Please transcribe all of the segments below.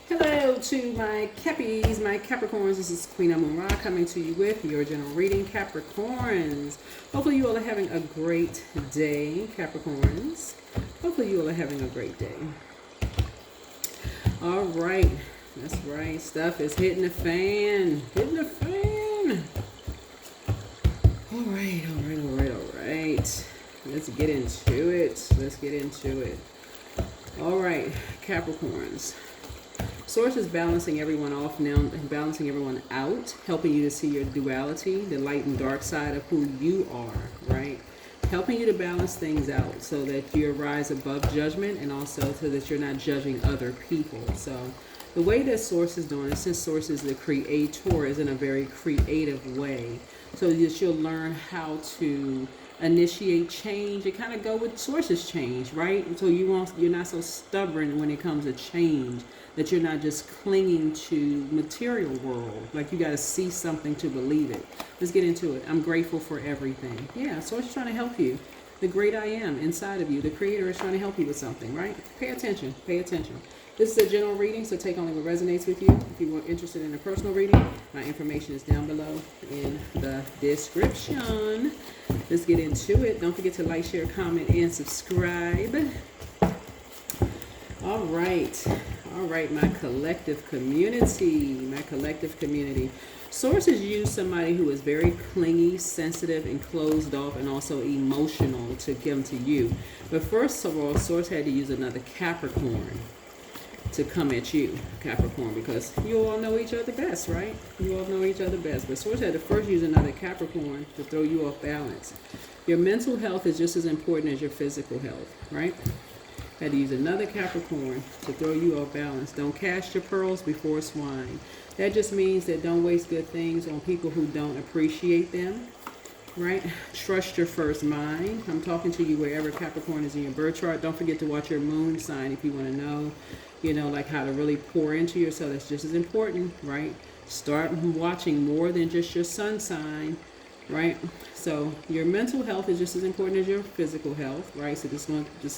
Hello to my Cappies, my Capricorns. This is Queen Amun Ra coming to you with your general reading, Capricorns. Hopefully you all are having a great day, Capricorns. Hopefully you all are having a great day. All right, that's right. Stuff is hitting the fan. Hitting the fan. All right. Let's get into it. All right, Capricorns. Source is balancing everyone off now, balancing everyone out, helping you to see your duality, the light and dark side of who you are, right? Helping you to balance things out so that you rise above judgment and also so that you're not judging other people. So the way that Source is doing it, since Source is the creator, is in a very creative way. So that you'll learn how to initiate change and kind of go with Source's change, right? And so you're not so stubborn when it comes to change, that you're not just clinging to material world. Like you got to see something to believe it. Let's get into it. I'm grateful for everything. Yeah, Source is trying to help you. The great I am inside of you, the creator, is trying to help you with something, right? Pay attention. This is a general reading, so take only what resonates with you. If you are interested in a personal reading, my information is down below in the description. Let's get into it. Don't forget to like, share, comment, and subscribe. All right, my collective community. Sources use somebody who is very clingy, sensitive, and closed off, and also emotional to come to you. But first of all, Source had to use another Capricorn to come at you, Capricorn, because you all know each other best, right? But Source had to first use another Capricorn to throw you off balance. Your mental health is just as important as your physical health, right? Had to use another Capricorn to throw you off balance. Don't cast your pearls before swine. That just means that don't waste good things on people who don't appreciate them, right? Trust your first mind. I'm talking to you wherever Capricorn is in your birth chart. Don't forget to watch your moon sign if you want to know, like how to really pour into yourself. That's just as important, right? Start watching more than just your sun sign, right? So your mental health is just as important as your physical health, right? So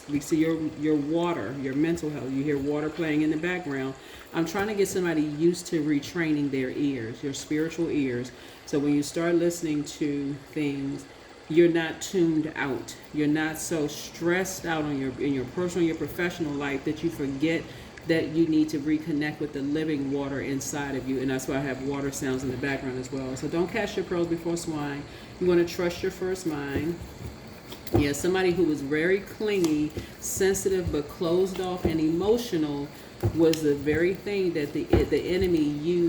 we see your water, your mental health. You hear water playing in the background. I'm trying to get somebody used to retraining their ears, your spiritual ears. So when you start listening to things, you're not tuned out. You're not so stressed out in your personal, your professional life that you forget that you need to reconnect with the living water inside of you. And that's why I have water sounds in the background as well. So don't cast your pearls before swine. You want to trust your first mind. Yeah, somebody who was very clingy, sensitive, but closed off and emotional was the very thing that the enemy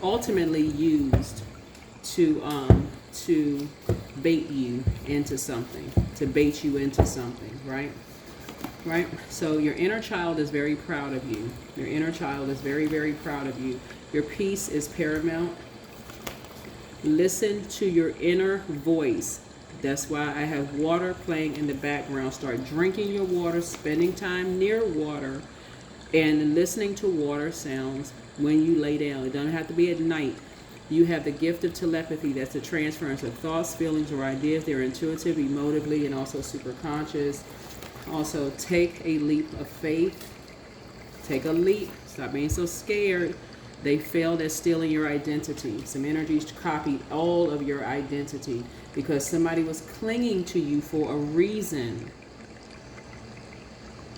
ultimately used to bait you into something, right? So your inner child is very proud of you. Your inner child is very, very proud of you. Your peace is paramount. Listen to your inner voice. That's why I have water playing in the background. Start drinking your water, spending time near water, and listening to water sounds when you lay down. It doesn't have to be at night. You have the gift of telepathy. That's the transference of thoughts, feelings, or ideas. They're intuitive, emotively, and also super conscious. Also, take a leap of faith. Take a leap. Stop being so scared. They failed at stealing your identity. Some energies copied all of your identity because somebody was clinging to you for a reason.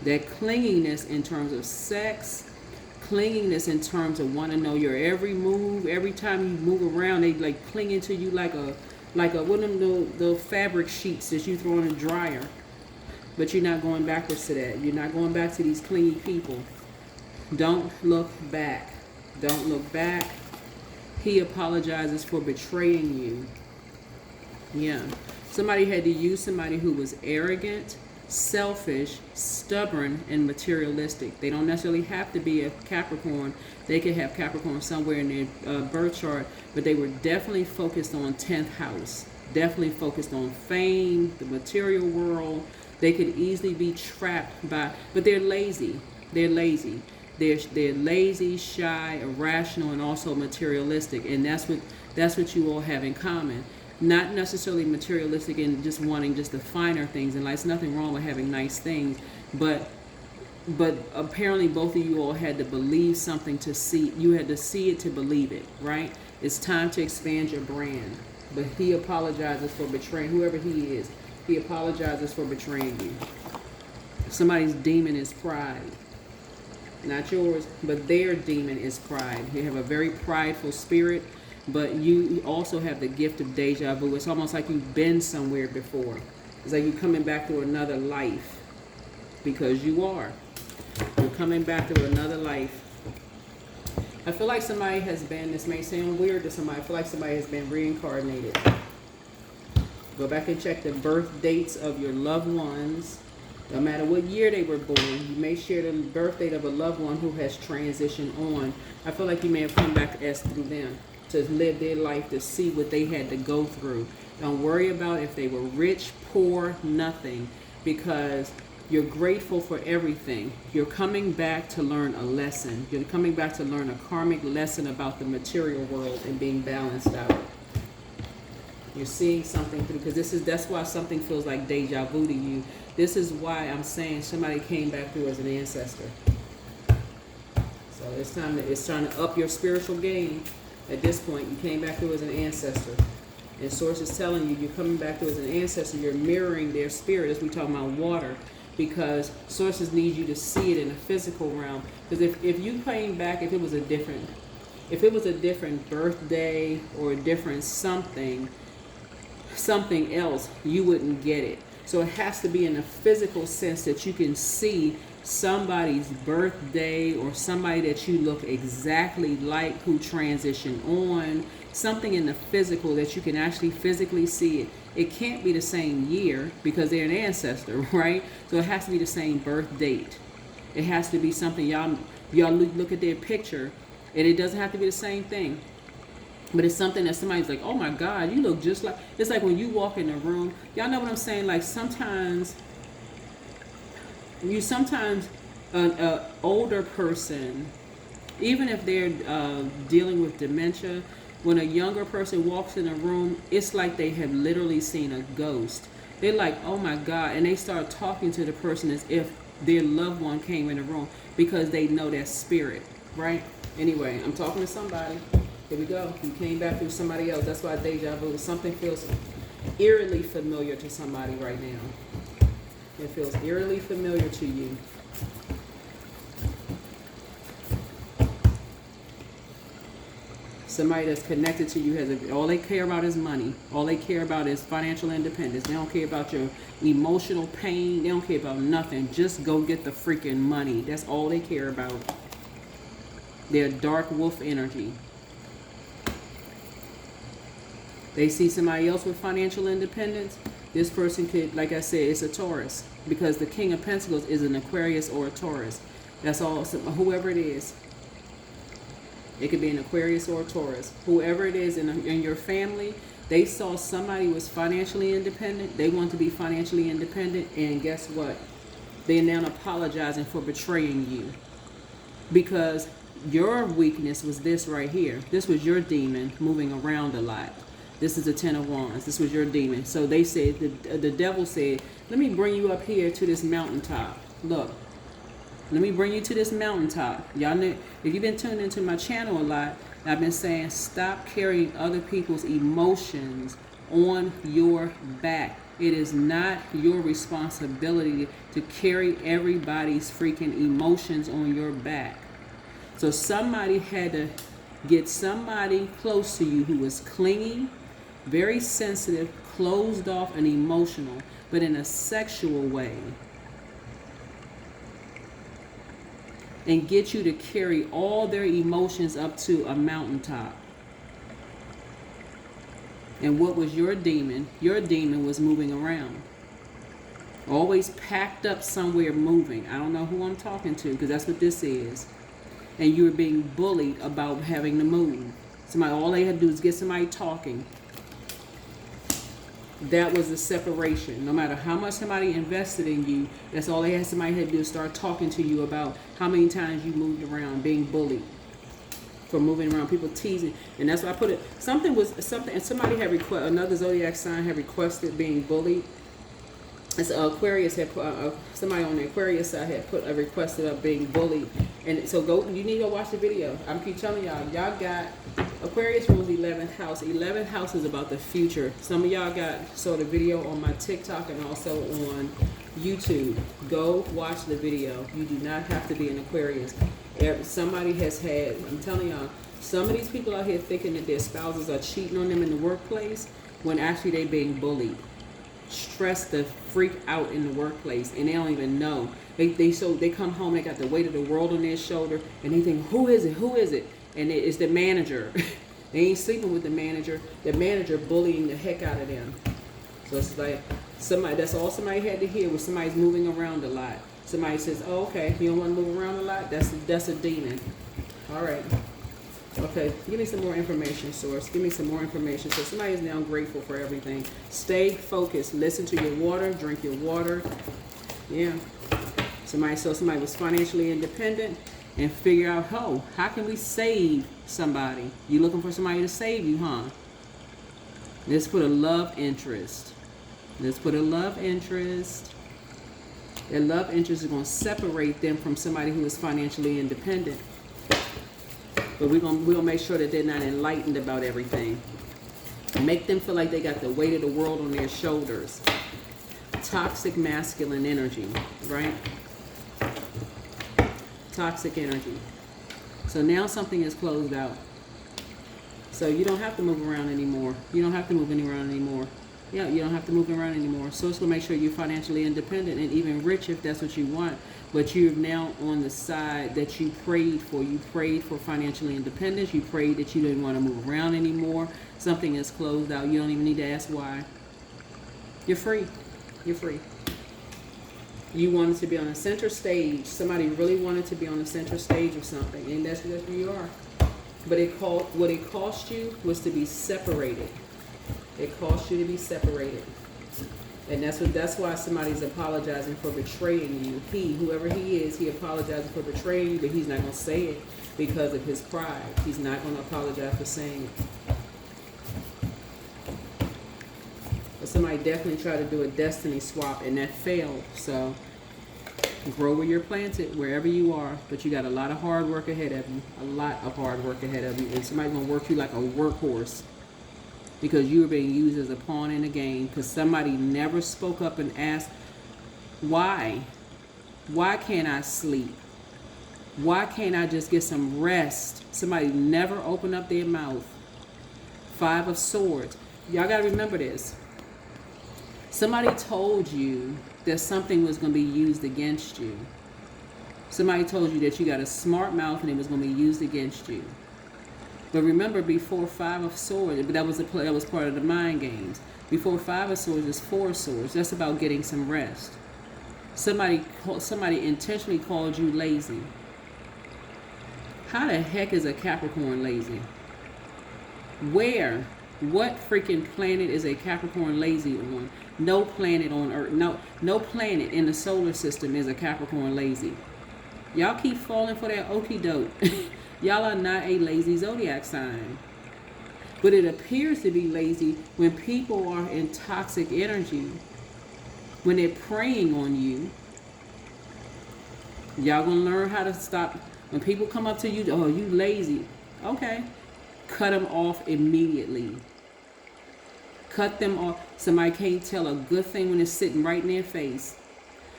That clinginess in terms of sex, clinginess in terms of want to know your every move, every time you move around, they like clinging to you like a one of them the fabric sheets that you throw in a dryer. But you're not going backwards to that. You're not going back to these clingy people. Don't look back. He apologizes for betraying you. Yeah. Somebody had to use somebody who was arrogant, selfish, stubborn, and materialistic. They don't necessarily have to be a Capricorn. They could have Capricorn somewhere in their birth chart, but they were definitely focused on 10th house. Definitely focused on fame, the material world. They could easily be trapped by, but they're lazy. They're lazy, shy, irrational, and also materialistic. And that's what you all have in common. Not necessarily materialistic and just wanting just the finer things in life. There's nothing wrong with having nice things, but but apparently both of you all had to believe something to see. You had to see it to believe it, right? It's time to expand your brand. But he apologizes for betraying whoever he is. He apologizes for betraying you. Somebody's demon is pride. Not yours, but their demon is pride. You have a very prideful spirit, but you also have the gift of deja vu. It's almost like you've been somewhere before. It's like you're coming back to another life, because you are. You're coming back to another life. I feel like somebody has been, this may sound weird to somebody, I feel like somebody has been reincarnated. Go back and check the birth dates of your loved ones. No matter what year they were born, you may share the birth date of a loved one who has transitioned on. I feel like you may have come back as through them to live their life, to see what they had to go through. Don't worry about if they were rich, poor, nothing, because you're grateful for everything. You're coming back to learn a lesson. You're coming back to learn a karmic lesson about the material world and being balanced out. You're seeing something through, because that's why something feels like deja vu to you. This is why I'm saying somebody came back through as an ancestor. So it's trying to up your spiritual game. At this point, you came back through as an ancestor. And Source is telling you, you're coming back through as an ancestor. You're mirroring their spirit, as we talk about water, because sources need you to see it in the physical realm. Because if you came back, if it was a different birthday or a different something else, you wouldn't get it. So it has to be in a physical sense that you can see somebody's birthday or somebody that you look exactly like who transitioned on, something in the physical that you can actually physically see it. It can't be the same year because they're an ancestor, right? So it has to be the same birth date. It has to be something y'all look at their picture, and it doesn't have to be the same thing. But it's something that somebody's like, oh my God, you look just like, it's like when you walk in a room, y'all know what I'm saying? Like sometimes an older person, even if they're dealing with dementia, when a younger person walks in a room, it's like they have literally seen a ghost. They're like, oh my God, and they start talking to the person as if their loved one came in the room because they know that spirit, right? Anyway, I'm talking to somebody. Here we go. You came back through somebody else. That's why deja vu. Something feels eerily familiar to somebody right now. It feels eerily familiar to you. Somebody that's connected to you all they care about is money. All they care about is financial independence. They don't care about your emotional pain. They don't care about nothing. Just go get the freaking money. That's all they care about. They're dark wolf energy. They see somebody else with financial independence. This person could, like I said, it's a Taurus. Because the King of Pentacles is an Aquarius or a Taurus. That's all, whoever it is. It could be an Aquarius or a Taurus. Whoever it is in your family, they saw somebody was financially independent. They want to be financially independent. And guess what? They're now apologizing for betraying you. Because your weakness was this right here. This was your demon moving around a lot. This is the Ten of Wands. This was your demon. So they said, the devil said, let me bring you up here to this mountaintop. Look, let me bring you to this mountaintop. Y'all know, if you've been tuned into my channel a lot, I've been saying, stop carrying other people's emotions on your back. It is not your responsibility to carry everybody's freaking emotions on your back. So somebody had to get somebody close to you who was clingy, very sensitive, closed off, and emotional, but in a sexual way. And get you to carry all their emotions up to a mountaintop. And what was your demon? Your demon was moving around. Always packed up somewhere moving. I don't know who I'm talking to, because that's what this is. And you were being bullied about having to move. All they had to do is get somebody talking. That was the separation. No matter how much somebody invested in you, that's all somebody had to do is start talking to you about how many times you moved around, being bullied for moving around, people teasing. And that's why I put it, and somebody had another zodiac sign had requested being bullied. So Aquarius had put, somebody on the Aquarius side had put a requested of being bullied, and so go. You need to go watch the video. I'm keep telling y'all. Y'all got Aquarius rules 11th house. 11th house is about the future. Some of y'all saw the video on my TikTok and also on YouTube. Go watch the video. You do not have to be an Aquarius. Somebody has had. I'm telling y'all. Some of these people out here thinking that their spouses are cheating on them in the workplace when actually they being bullied. Stressed the freak out in the workplace, and they don't even know. They come home, they got the weight of the world on their shoulder, and they think, who is it? And it's the manager. They ain't sleeping with the manager bullying the heck out of them. So it's like that's all somebody had to hear was somebody's moving around a lot. Somebody says, oh, okay, you don't want to move around a lot? That's a demon. All right. Okay, give me some more information, source. Give me some more information. So somebody is now grateful for everything. Stay focused. Listen to your water. Drink your water. Yeah. Somebody was financially independent and figure out, how can we save somebody? You looking for somebody to save you, huh? Let's put a love interest. That love interest is going to separate them from somebody who is financially independent. But we'll make sure that they're not enlightened about everything. Make them feel like they got the weight of the world on their shoulders. Toxic masculine energy, right? Toxic energy. So now something is closed out. So you don't have to move around anymore. You don't have to move around anymore. Yeah, you don't have to move around anymore. So it's going to make sure you're financially independent and even rich if that's what you want. But you're now on the side that you prayed for. You prayed for financial independence. You prayed that you didn't want to move around anymore. Something is closed out. You don't even need to ask why. You're free. You're free. You wanted to be on the center stage. Somebody really wanted to be on the center stage of something. And that's where you are. But what it cost you was to be separated. It cost you to be separated. And that's why somebody's apologizing for betraying you. Whoever he is, he apologizes for betraying you, but he's not going to say it because of his pride. He's not going to apologize for saying it. But somebody definitely tried to do a destiny swap, and that failed. So grow where you're planted, wherever you are. But you got a lot of hard work ahead of you. A lot of hard work ahead of you. And somebody's going to work you like a workhorse. Because you were being used as a pawn in the game. Because somebody never spoke up and asked, why? Why can't I sleep? Why can't I just get some rest? Somebody never opened up their mouth. 5 of Swords. Y'all got to remember this. Somebody told you that something was going to be used against you. Somebody told you that you got a smart mouth and it was going to be used against you. But remember, before 5 of Swords, but that was part of the mind games. Before 5 of Swords is 4 of Swords. That's about getting some rest. Somebody intentionally called you lazy. How the heck is a Capricorn lazy? Where? What freaking planet is a Capricorn lazy on? No planet on Earth. No planet in the solar system is a Capricorn lazy. Y'all keep falling for that okie doke. Y'all are not a lazy zodiac sign. But it appears to be lazy when people are in toxic energy. When they're preying on you. Y'all gonna learn how to stop. When people come up to you, oh, you lazy. Okay. Cut them off immediately. Cut them off. Somebody can't tell a good thing when it's sitting right in their face.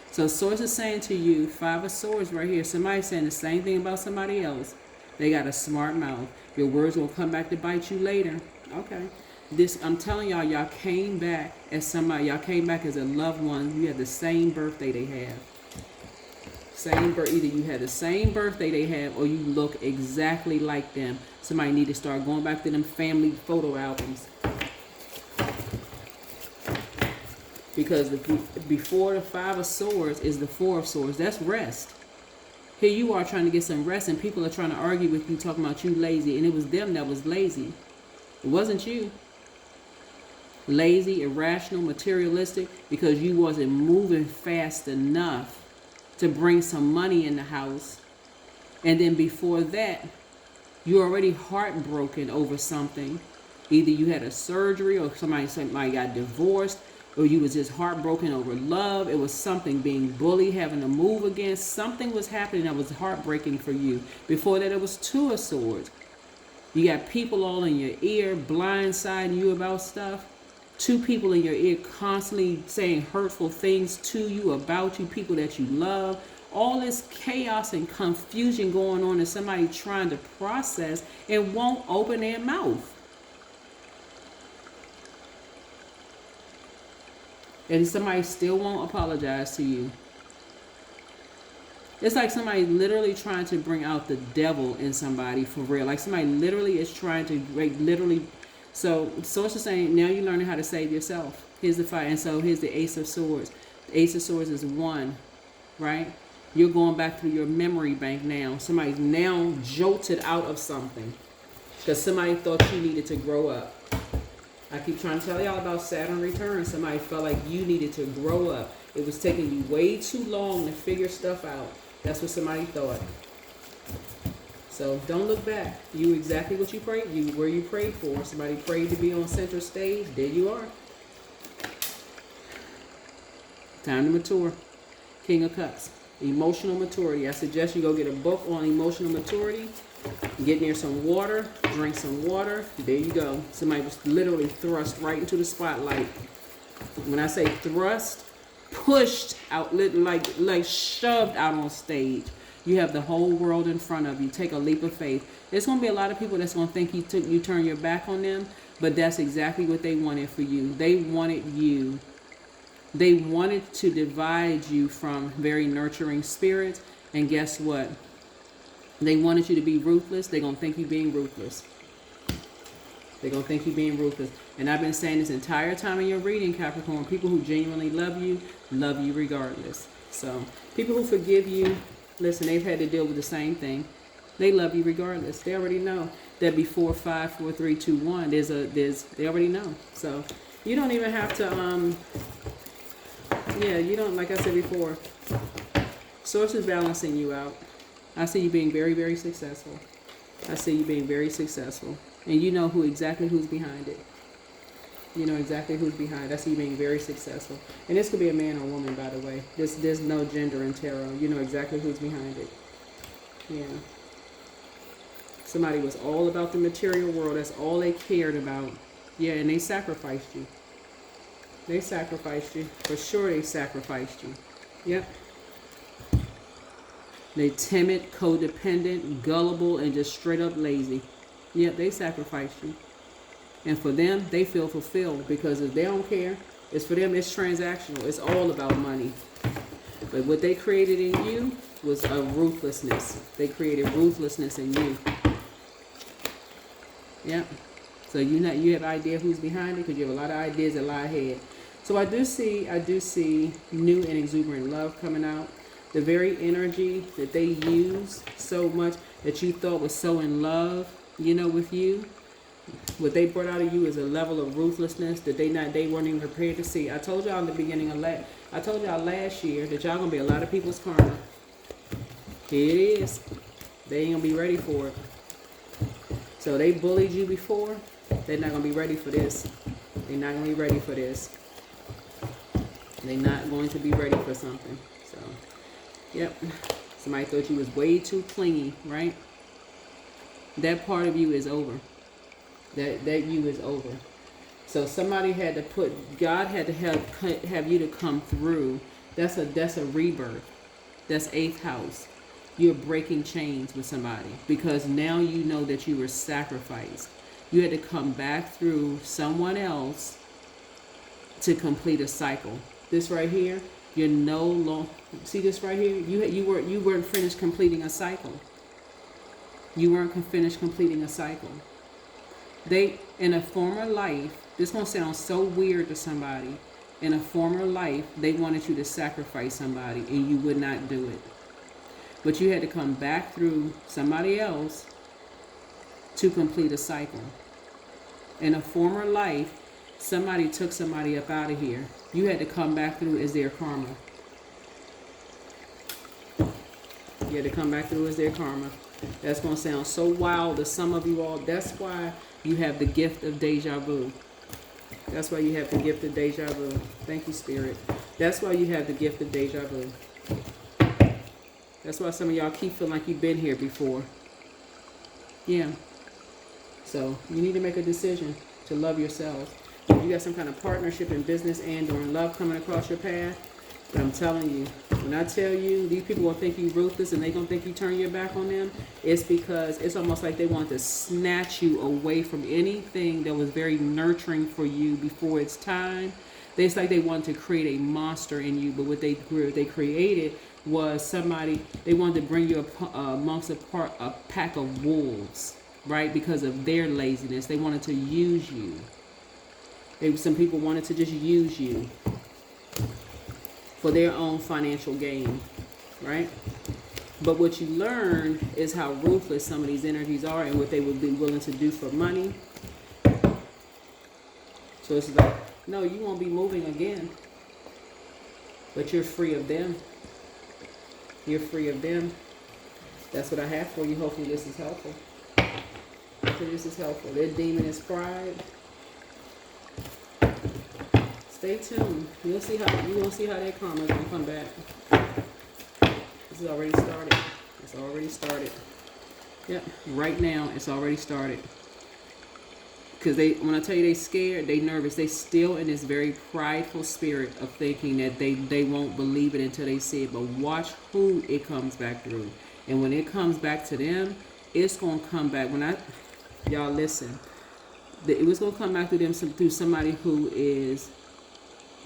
So Source is saying to you, 5 of Swords right here. Somebody's saying the same thing about somebody else. They got a smart mouth. Your words will come back to bite you later. Okay. I'm telling y'all came back as somebody. Y'all came back as a loved one. You had the same birthday they have. Either you had the same birthday they have or you look exactly like them. Somebody need to start going back to them family photo albums. Because before the 5 of Swords is the 4 of Swords. That's rest. Here you are trying to get some rest and people are trying to argue with you talking about you lazy. And it was them that was lazy. It wasn't you. Lazy, irrational, materialistic because you wasn't moving fast enough to bring some money in the house. And then before that, you're already heartbroken over something. Either you had a surgery or somebody got divorced or you was just heartbroken over love. It was something, being bullied, having to move again. Something was happening that was heartbreaking for you. Before that, it was Two of Swords. You got people all in your ear, blindsiding you about stuff. Two people in your ear constantly saying hurtful things to you, about you, people that you love. All this chaos and confusion going on, and somebody trying to process and won't open their mouth. And somebody still won't apologize to you. It's like somebody literally trying to bring out the devil in somebody, for real. Like somebody literally is trying to, like, literally. So Source is saying, now you're learning how to save yourself. Here's the fire. And so here's the Ace of Swords. The Ace of Swords is 1, right? You're going back through your memory bank now. Somebody's now jolted out of something because somebody thought you needed to grow up. I keep trying to tell y'all about Saturn return. Somebody felt like you needed to grow up. It was taking you way too long to figure stuff out. That's what somebody thought. So don't look back. You exactly what you prayed. You where you prayed for. Somebody prayed to be on center stage. There you are. Time to mature. King of Cups. Emotional maturity. I suggest you go get a book on emotional maturity. Get near some water. Drink some water. There you go. Somebody was literally thrust right into the spotlight. When I say thrust, pushed out, like shoved out on stage. You have the whole world in front of you. Take a leap of faith. There's going to be a lot of people that's going to think you turn your back on them, but that's exactly what they wanted for you. They wanted you. They wanted to divide you from very nurturing spirits, and guess what? They wanted you to be ruthless. They're going to think you being ruthless. They're going to think you being ruthless. And I've been saying this entire time in your reading, Capricorn, people who genuinely love you regardless. So people who forgive you, listen, they've had to deal with the same thing. They love you regardless. They already know that before 5, 4, 3, 2, 1, they already know. So you don't even have to, you don't, like I said before, Source is balancing you out. I see you being very, very successful. I see you being very successful. And you know exactly who's behind it. You know exactly who's behind. I see you being very successful. And this could be a man or a woman, by the way. There's no gender in tarot. You know exactly who's behind it. Yeah. Somebody was all about the material world. That's all they cared about. Yeah, and they sacrificed you. They sacrificed you. For sure they sacrificed you. Yep. They timid, codependent, gullible, and just straight up lazy. Yep, they sacrificed you. And for them, they feel fulfilled because if they don't care, it's for them, it's transactional. It's all about money. But what they created in you was a ruthlessness. They created ruthlessness in you. Yep. So you have an idea who's behind it because you have a lot of ideas that lie ahead. So I do see new and exuberant love coming out. The very energy that they use so much that you thought was so in love, with you. What they brought out of you is a level of ruthlessness that they weren't even prepared to see. I told y'all in the beginning of last year that y'all gonna be a lot of people's karma. Here it is. They ain't gonna be ready for it. So they bullied you before. They're not gonna be ready for this. They're not gonna be ready for this. They're not going to be ready for something. So, yep. Somebody thought you was way too clingy, right? That part of you is over. That you is over. So somebody had to God had to have you to come through. That's a rebirth. That's 8th house. You're breaking chains with somebody because now you know that you were sacrificed. You had to come back through someone else to complete a cycle. This right here, you're no longer, see this right here? You weren't finished completing a cycle. You weren't finished completing a cycle. In a former life, this is going to sound so weird to somebody. In a former life, they wanted you to sacrifice somebody and you would not do it. But you had to come back through somebody else to complete a cycle. In a former life, somebody took somebody up out of here. You had to come back through as their karma. You had to come back through as their karma. That's going to sound so wild to some of you all. That's why you have the gift of deja vu. That's why you have the gift of deja vu. Thank you, Spirit. That's why you have the gift of deja vu. That's why some of y'all keep feeling like you've been here before. Yeah. So you need to make a decision to love yourselves. If you got some kind of partnership in business and or in love coming across your path, but I'm telling you, when I tell you these people will think you ruthless and they gonna think you turn your back on them, it's because it's almost like they want to snatch you away from anything that was very nurturing for you before it's time. It's like they want to create a monster in you, but what they created was somebody, they wanted to bring you amongst a pack of wolves, right? Because of their laziness. They wanted to use you. Some people wanted to just use you for their own financial gain, right? But what you learn is how ruthless some of these energies are and what they would be willing to do for money. So it's like, no, you won't be moving again. But you're free of them. You're free of them. That's what I have for you. Hopefully this is helpful. Hopefully this is helpful. Their demon is pride. Stay tuned. You're gonna see how their karma is gonna come back. This is already started. It's already started. Yep. Right now, it's already started. Because when I tell you they scared, they nervous. They still in this very prideful spirit of thinking that they won't believe it until they see it. But watch who it comes back through. And when it comes back to them, it's gonna come back. Y'all listen. It was gonna come back through them through somebody who is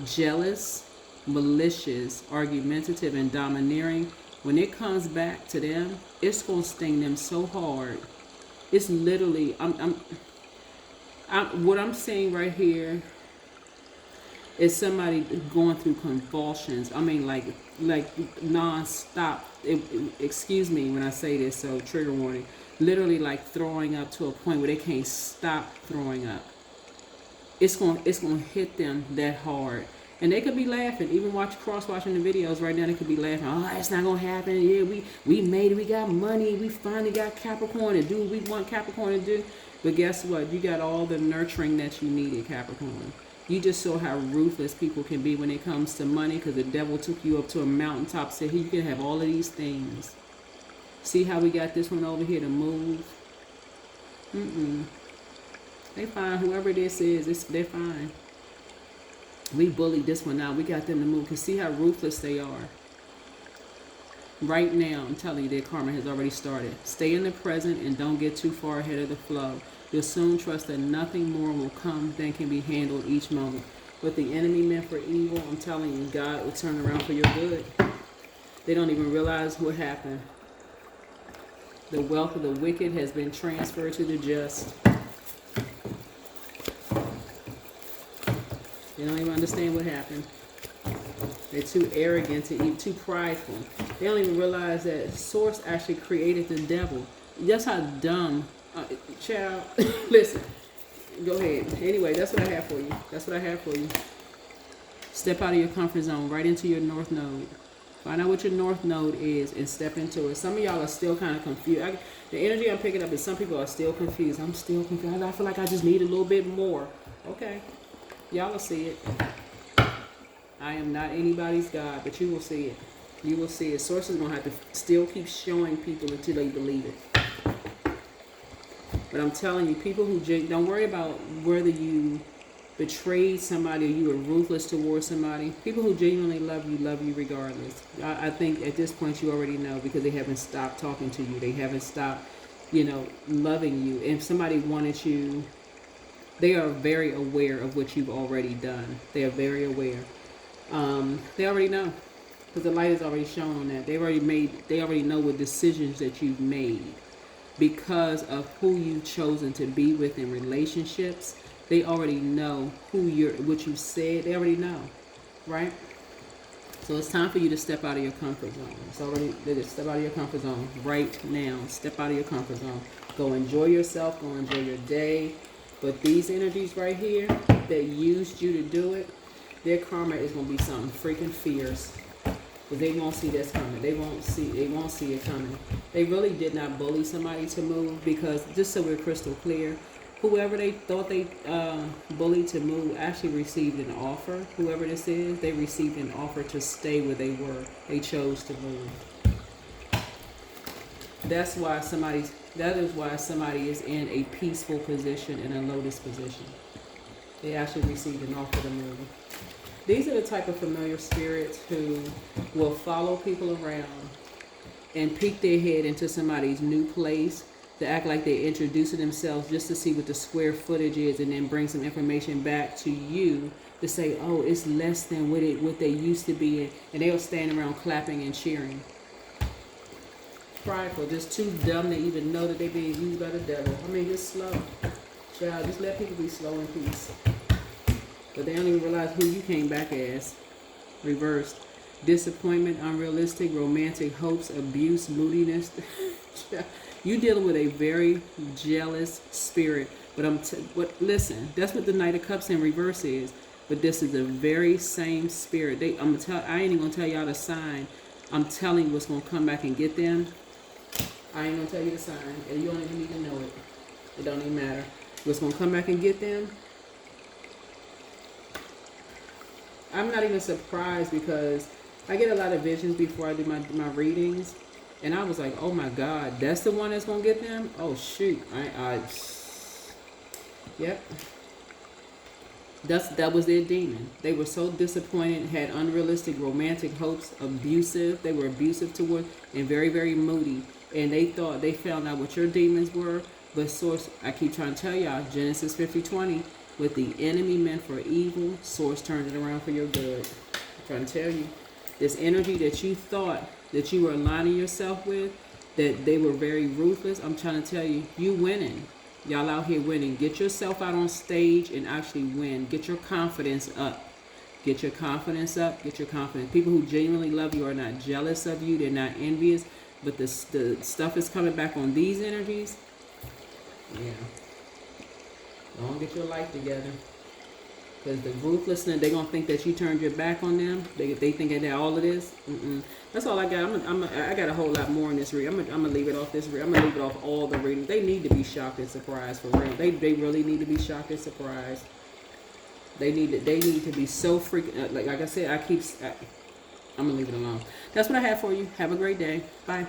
jealous, malicious, argumentative, and domineering. When it comes back to them, it's gonna sting them so hard. It's literally, what I'm saying right here is somebody going through convulsions. I mean, like non-stop. Excuse me when I say this, so trigger warning. Literally like throwing up to a point where they can't stop throwing up. It's going to hit them that hard. And they could be laughing, even watching the videos right now. They could be laughing. Oh, it's not gonna happen. Yeah, we made it. We got money. We finally got Capricorn to do what we want Capricorn to do. But guess what? You got all the nurturing that you needed, Capricorn. You just saw how ruthless people can be when it comes to money, because the devil took you up to a mountaintop, said, "Hey, you can have all of these things." See how we got this one over here to move? They fine. Whoever this is, they're fine. We bullied this one out. We got them to move. Because see how ruthless they are. Right now, I'm telling you, their karma has already started. Stay in the present and don't get too far ahead of the flow. You'll soon trust that nothing more will come than can be handled each moment. What the enemy meant for evil, I'm telling you, God will turn around for your good. They don't even realize what happened. The wealth of the wicked has been transferred to the just. They don't even understand what happened. They're too arrogant to eat, too prideful. They don't even realize that Source actually created the devil. That's how dumb. Child, listen. Go ahead. Anyway, that's what I have for you. That's what I have for you. Step out of your comfort zone, right into your North Node. Find out what your North Node is and step into it. Some of y'all are still kind of confused. The energy I'm picking up is some people are still confused. I'm still confused. I feel like I just need a little bit more. Okay. Y'all will see it. I am not anybody's God, but you will see it. You will see it. Source is going to have to still keep showing people until they believe it. But I'm telling you, people who don't worry about whether you betrayed somebody or you were ruthless towards somebody. People who genuinely love you regardless. I think at this point you already know, because they haven't stopped talking to you. They haven't stopped, loving you. And if somebody wanted you, they are very aware of what you've already done. They are very aware. They already know, because the light is already shown on that. They already know what decisions that you've made because of who you've chosen to be with in relationships. They already know what you said. They already know, right? So it's time for you to step out of your comfort zone. Step out of your comfort zone right now. Step out of your comfort zone. Go enjoy yourself. Go enjoy your day. But these energies right here that used you to do it, their karma is going to be something freaking fierce. But they won't see this coming. They won't see it coming. They really did not bully somebody to move, because, just so we're crystal clear, whoever they thought they bullied to move actually received an offer. Whoever this is, they received an offer to stay where they were. They chose to move. That is why somebody is in a peaceful position, in a lotus position. They actually received an offer to move. These are the type of familiar spirits who will follow people around and peek their head into somebody's new place to act like they're introducing themselves just to see what the square footage is, and then bring some information back to you to say, oh, it's less than what they used to be, and they'll stand around clapping and cheering. Prideful, just too dumb to even know that they're being used by the devil. I mean, just slow. Child, just let people be slow in peace. But they don't even realize who you came back as. Reversed. Disappointment, unrealistic, romantic hopes, abuse, moodiness. You dealing with a very jealous spirit. But listen, that's what the Knight of Cups in reverse is. But this is the very same spirit. I ain't even gonna tell y'all the sign. I'm telling you what's gonna come back and get them. I ain't gonna tell you the sign, and you don't even need to know it. It don't even matter. What's gonna come back and get them? I'm not even surprised, because I get a lot of visions before I do my readings, and I was like, oh my God, that's the one that's gonna get them? Oh shoot, yep. That was their demon. They were so disappointed, had unrealistic romantic hopes, abusive. They were abusive toward, and very, very moody. And they thought they found out what your demons were. But Source, I keep trying to tell y'all, Genesis 50:20, what the enemy meant for evil, Source turned it around for your good. I'm trying to tell you, this energy that you thought that you were aligning yourself with, that they were very ruthless, I'm trying to tell you, you winning. Y'all out here winning. Get yourself out on stage and actually win. Get your confidence up. Get your confidence up. Get your confidence. People who genuinely love you are not jealous of you. They're not envious. But the stuff is coming back on these energies. Yeah. Don't get your life together. Because the ruthlessness, they're going to think that you turned your back on them. They think that all it is. That's all I got. I got a whole lot more in this read. I'm going to leave it off this read. I'm going to leave it off all the readings. They need to be shocked and surprised, for real. They really need to be shocked and surprised. They need to be so freaking, like I said, I'm going to leave it alone. That's what I have for you. Have a great day. Bye.